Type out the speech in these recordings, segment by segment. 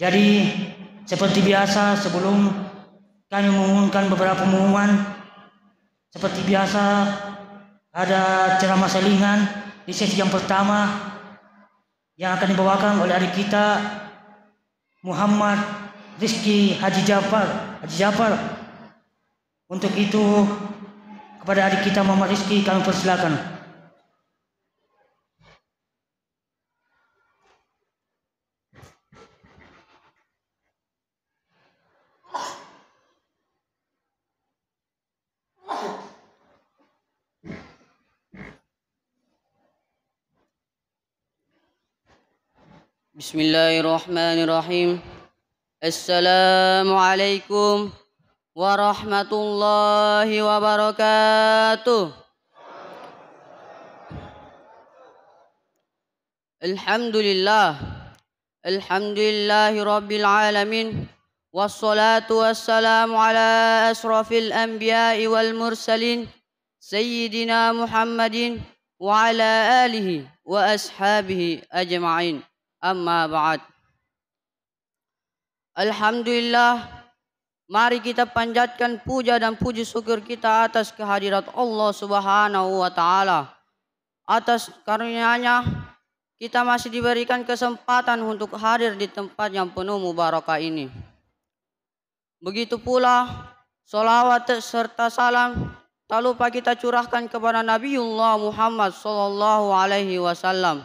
Jadi seperti biasa sebelum kami mengumumkan beberapa pengumuman, seperti biasa ada ceramah selingan di sesi yang pertama yang akan dibawakan oleh adik kita Muhammad Rizky Haji Jafar. Untuk itu kepada adik kita Muhammad Rizky kami persilakan. Bismillahirrahmanirrahim. Assalamualaikum warahmatullahi wabarakatuh. Alhamdulillahi rabbil alamin. Wassalatu wassalamu ala asrafil anbiya'i wal mursalin Sayyidina Muhammadin wa ala alihi wa ashabihi ajma'in. Amma ba'd. Alhamdulillah, mari kita panjatkan puja dan puji syukur kita atas kehadirat Allah Subhanahu wa taala. Atas karunia-Nya kita masih diberikan kesempatan untuk hadir di tempat yang penuh mubarakah ini. Begitu pula salawat serta salam tak lupa kita curahkan kepada Nabiullah Muhammad sallallahu alaihi wasallam.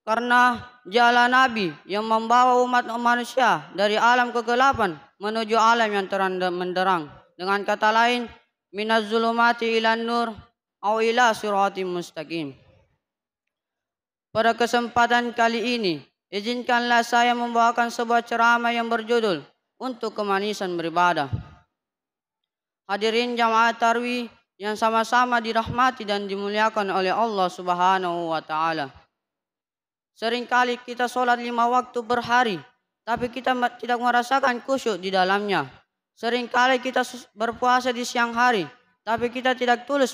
Karena jalan Nabi yang membawa umat manusia dari alam kegelapan menuju alam yang terang menderang. Dengan kata lain, minaz zulumati ilan nur au ila siratim mustaqim. Pada kesempatan kali ini, izinkanlah saya membawakan sebuah ceramah yang berjudul Untuk Kemanisan Beribadah. Hadirin jamaah tarwih yang sama-sama dirahmati dan dimuliakan oleh Allah Subhanahu wa taala. Seringkali kita sholat 5 waktu per hari, tapi kita tidak merasakan khusyuk di dalamnya. Seringkali kita berpuasa di siang hari, tapi kita tidak tulus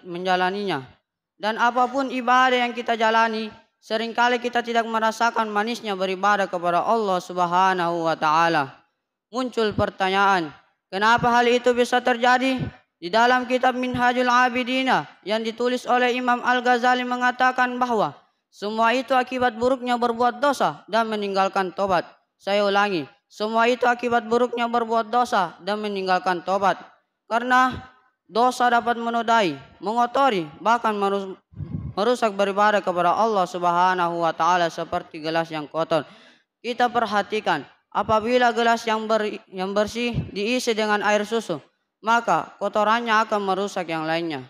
menjalaninya. Dan apapun ibadah yang kita jalani, seringkali kita tidak merasakan manisnya beribadah kepada Allah Subhanahu wa taala. Muncul pertanyaan, kenapa hal itu bisa terjadi? Di dalam kitab Minhajul Abidina yang ditulis oleh Imam Al-Ghazali mengatakan bahwa semua itu akibat buruknya berbuat dosa dan meninggalkan tobat. Saya ulangi, semua itu akibat buruknya berbuat dosa dan meninggalkan tobat. Karena dosa dapat menodai, mengotori, bahkan merusak beribadah kepada Allah Subhanahu wa taala seperti gelas yang kotor. Kita perhatikan, apabila gelas yang bersih diisi dengan air susu, maka kotorannya akan merusak yang lainnya.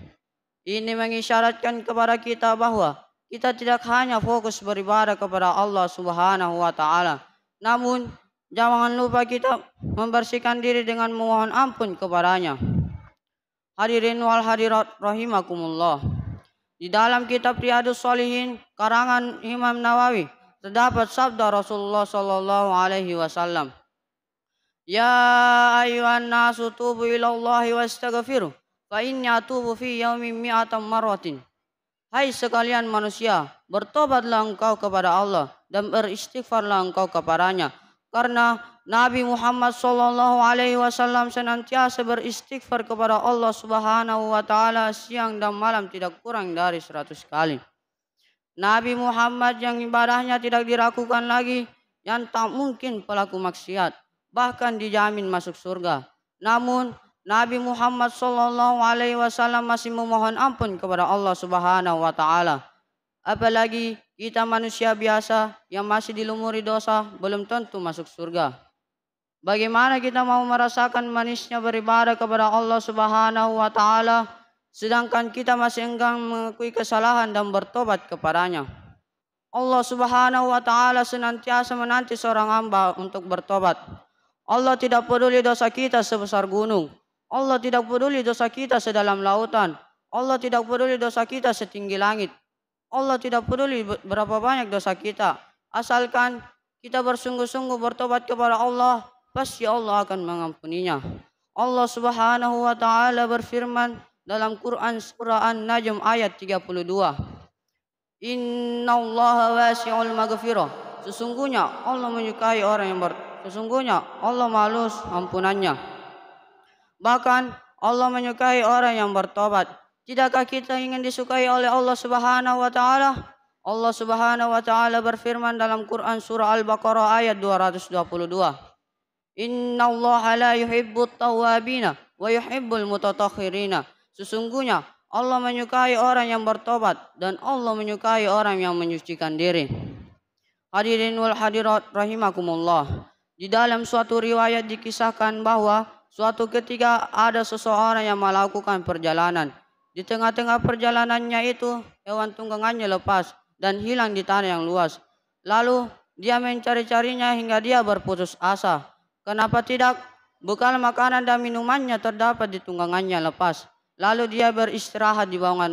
Ini mengisyaratkan kepada kita bahwa kita tidak hanya fokus beribadah kepada Allah Subhanahu wa taala, namun jangan lupa kita membersihkan diri dengan memohon ampun kepadanya. Hadirin wal hadirat rahimakumullah. Di dalam kitab Riyadhus Shalihin karangan Imam Nawawi terdapat sabda Rasulullah sallallahu alaihi wasallam. Ya ayyuhan nasu tubu ilallahi wastaghfiru fa inni atubu fi yaumin mi'atan marratin. Hai sekalian manusia, bertobatlah engkau kepada Allah dan beristighfarlah engkau kepadanya. Karena Nabi Muhammad sallallahu alaihi wasallam senantiasa beristighfar kepada Allah Subhanahu wa taala siang dan malam tidak kurang dari 100 kali. Nabi Muhammad yang ibadahnya tidak diragukan lagi, yang tak mungkin pelaku maksiat, bahkan dijamin masuk surga. Namun Nabi Muhammad sallallahu alaihi wasallam masih memohon ampun kepada Allah Subhanahu wa taala. Apalagi kita manusia biasa yang masih dilumuri dosa belum tentu masuk surga. Bagaimana kita mau merasakan manisnya beribadah kepada Allah Subhanahu wa taala sedangkan kita masih enggan mengakui kesalahan dan bertobat kepadanya? Allah Subhanahu wa taala senantiasa menanti seorang hamba untuk bertobat. Allah tidak peduli dosa kita sebesar gunung. Allah tidak peduli dosa kita sedalam lautan. Allah tidak peduli dosa kita setinggi langit. Allah tidak peduli berapa banyak dosa kita. Asalkan kita bersungguh-sungguh bertobat kepada Allah, pasti Allah akan mengampuninya. Allah Subhanahu wa taala berfirman dalam Quran surah An-Najm ayat 32. Innallaha wasi'ul maghfirah Sesungguhnya Allah menyukai orang yang sesungguhnya Allah malu ampunannya. Bahkan Allah menyukai orang yang bertobat. Tidakkah kita ingin disukai oleh Allah Subhanahu wa taala? Allah Subhanahu wa taala berfirman dalam Quran surah Al-Baqarah ayat 222. Innallaha la yuhibbut tawwabina wa yuhibbul mutatakhirina. Sesungguhnya Allah menyukai orang yang bertobat dan Allah menyukai orang yang menyucikan diri. Hadirin wal hadirat rahimakumullah. Di dalam suatu riwayat dikisahkan bahwa suatu ketika ada seseorang yang melakukan perjalanan. Di tengah-tengah perjalanannya itu hewan tunggangannya lepas dan hilang di tanah yang luas. Lalu dia mencari-carinya hingga dia berputus asa. Kenapa tidak? Bekal makanan dan minumannya terdapat di tunggangannya lepas. Lalu dia beristirahat di bawah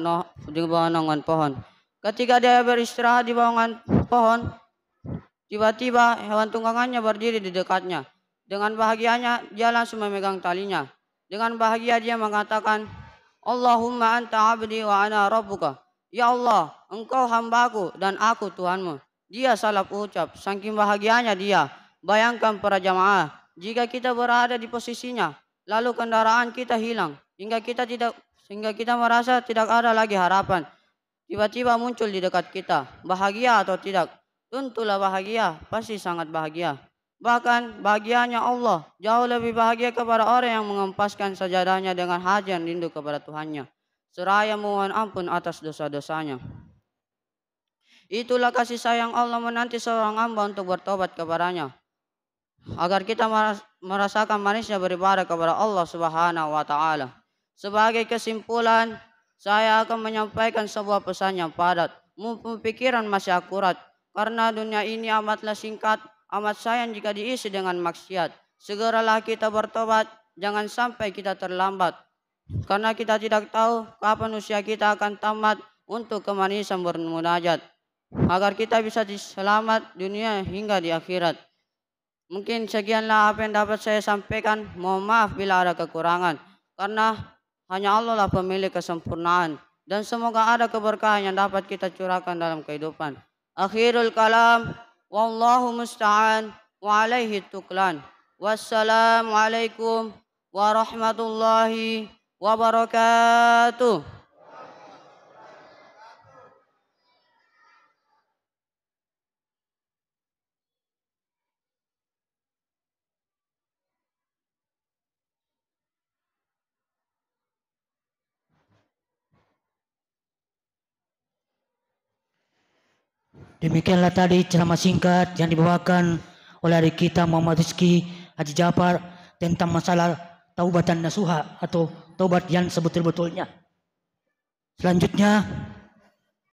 naungan pohon. Ketika dia beristirahat di bawah pohon, tiba-tiba hewan tunggangannya berdiri di dekatnya. Dengan bahagianya dia langsung memegang talinya. Dengan bahagia dia mengatakan, Allahumma anta abdi wa ana rabbuka. Ya Allah, engkau hambaku dan aku Tuhanmu. Dia salah ucap, saking bahagianya dia. Bayangkan para jamaah, jika kita berada di posisinya, lalu kendaraan kita hilang, sehingga kita merasa tidak ada lagi harapan. Tiba-tiba muncul di dekat kita, bahagia atau tidak? Tentulah bahagia, pasti sangat bahagia. Bahkan bahagianya Allah jauh lebih bahagia kepada orang yang mengempaskan sajadahnya dengan hati yang rindu kepada Tuhannya, seraya mohon ampun atas dosa-dosanya. Itulah kasih sayang Allah menanti seorang hamba untuk bertobat kepadanya, agar kita merasakan manisnya beribadah kepada Allah Subhanahu wa taala. Sebagai kesimpulan, saya akan menyampaikan sebuah pesan yang padat, mumpung pikiran masih akurat, karena dunia ini amatlah singkat, amat sayang jika diisi dengan maksiat. Segeralah kita bertobat, jangan sampai kita terlambat, karena kita tidak tahu kapan usia kita akan tamat untuk kemanisan bermunajat, agar kita bisa selamat dunia hingga di akhirat. Mungkin sekianlah apa yang dapat saya sampaikan. Mohon maaf bila ada kekurangan, karena hanya Allah lah pemilik kesempurnaan. Dan semoga ada keberkahan yang dapat kita curahkan dalam kehidupan. Akhirul kalam, wallahu musta'an wa alaihi tuklan. Wassalamualaikum warahmatullahi wabarakatuh. Demikianlah tadi ceramah singkat yang dibawakan oleh adik kita Muhammad Rizki Haji Jafar tentang masalah taubatan nasuha atau taubat yang sebetul-betulnya. Selanjutnya